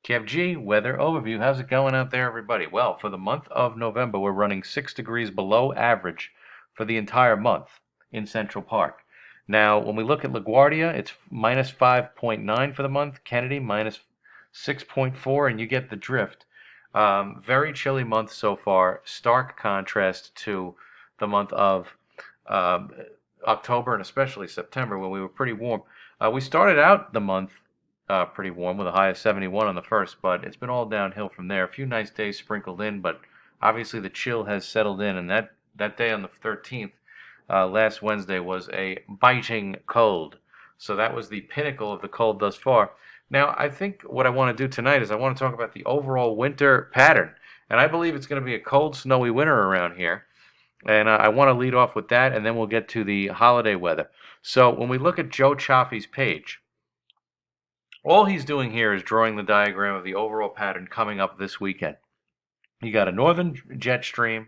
Kev G, weather overview. How's it going out there, everybody? Well, for the month of November, we're running 6 degrees below average for the entire month in Central Park. Now, when we look at LaGuardia, it's minus 5.9 for the month, Kennedy minus 6.4, and you get the drift. Very chilly month so far, stark contrast to the month of um, October and especially September when we were pretty warm. We started out the month pretty warm with a high of 71 on the first, but it's been all downhill from there. A few nice days sprinkled in, but obviously the chill has settled in, and that day on the 13th, last Wednesday, was a biting cold. So that was the pinnacle of the cold thus far. Now, I think what I want to do tonight is I want to talk about the overall winter pattern. And I believe it's going to be a cold, snowy winter around here. And I want to lead off with that, and then we'll get to the holiday weather. So when we look at Joe Chaffee's page, all he's doing here is drawing the diagram of the overall pattern coming up this weekend. You got a northern jet stream,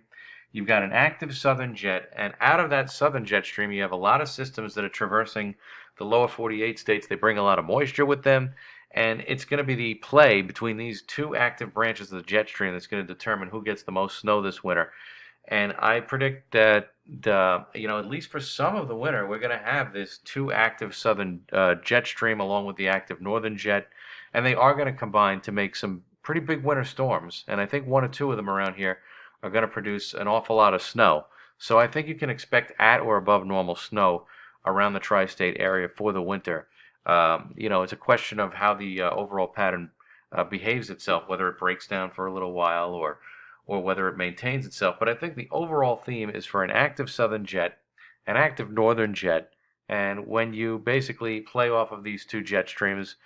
you've got an active southern jet, and out of that southern jet stream, you have a lot of systems that are traversing the lower 48 states. They bring a lot of moisture with them, and it's going to be the play between these two active branches of the jet stream that's going to determine who gets the most snow this winter. And I predict that, at least for some of the winter, we're going to have this two active southern jet stream along with the active northern jet, and they are going to combine to make some pretty big winter storms. And I think one or two of them around here are going to produce an awful lot of snow. So I think you can expect at or above normal snow around the tri-state area for the winter. It's a question of how the overall pattern behaves itself, whether it breaks down for a little while or whether it maintains itself. But I think the overall theme is for an active southern jet, an active northern jet, and when you basically play off of these two jet streams,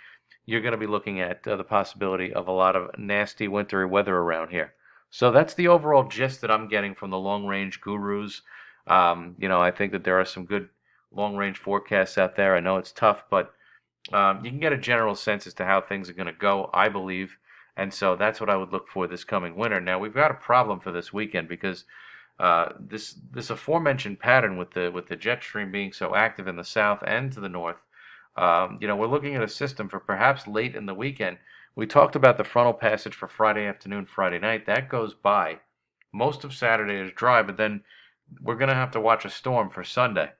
you're going to be looking at the possibility of a lot of nasty wintry weather around here. So that's the overall gist that I'm getting from the long range gurus. I think that there are some good long range forecasts out there. I know it's tough, but you can get a general sense as to how things are going to go, I believe. And so that's what I would look for this coming winter. Now we've got a problem for this weekend because this aforementioned pattern with the jet stream being so active in the south and to the north. We're looking at a system for perhaps late in the weekend. We talked about the frontal passage for Friday afternoon, Friday night. That goes by. Most of Saturday is dry, but then we're going to have to watch a storm for Sunday.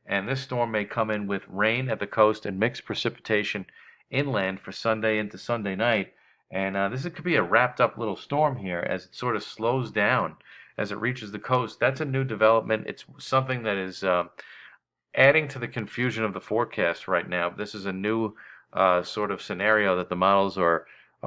And this storm may come in with rain at the coast and mixed precipitation inland for Sunday into Sunday night. And this could be a wrapped up little storm here as it sort of slows down as it reaches the coast. That's a new development. It's something that is adding to the confusion of the forecast right now. This is a new sort of scenario that the models are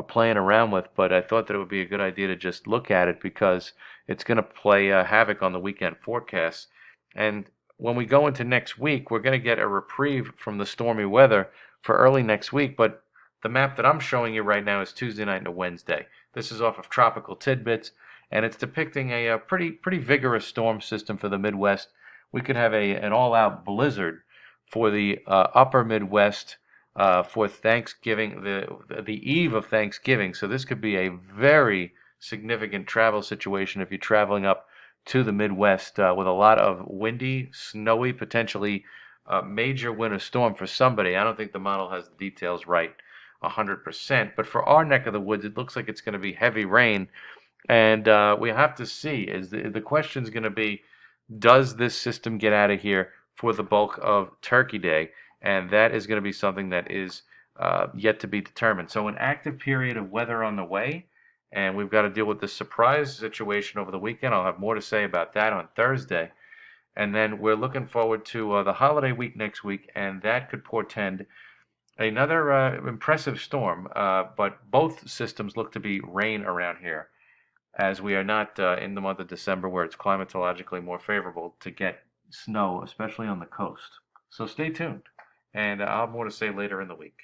playing around with, but I thought that it would be a good idea to just look at it because it's going to play havoc on the weekend forecasts. And when we go into next week, we're going to get a reprieve from the stormy weather for early next week, but the map that I'm showing you right now is Tuesday night into Wednesday. This is off of Tropical Tidbits, and it's depicting a pretty vigorous storm system for the Midwest. We could have an all-out blizzard for the upper Midwest for Thanksgiving, the eve of Thanksgiving. So this could be a very significant travel situation if you're traveling up to the Midwest with a lot of windy, snowy, potentially major winter storm for somebody. I don't think the model has the details right 100%, but for our neck of the woods, it looks like it's going to be heavy rain, and we have to see. Is the question is going to be, does this system get out of here for the bulk of Turkey Day? And that is going to be something that is yet to be determined. So an active period of weather on the way, and we've got to deal with this surprise situation over the weekend. I'll have more to say about that on Thursday. And then we're looking forward to the holiday week next week, and that could portend another impressive storm. But both systems look to be rain around here, as we are not in the month of December where it's climatologically more favorable to get snow, especially on the coast. So stay tuned, and I'll have more to say later in the week.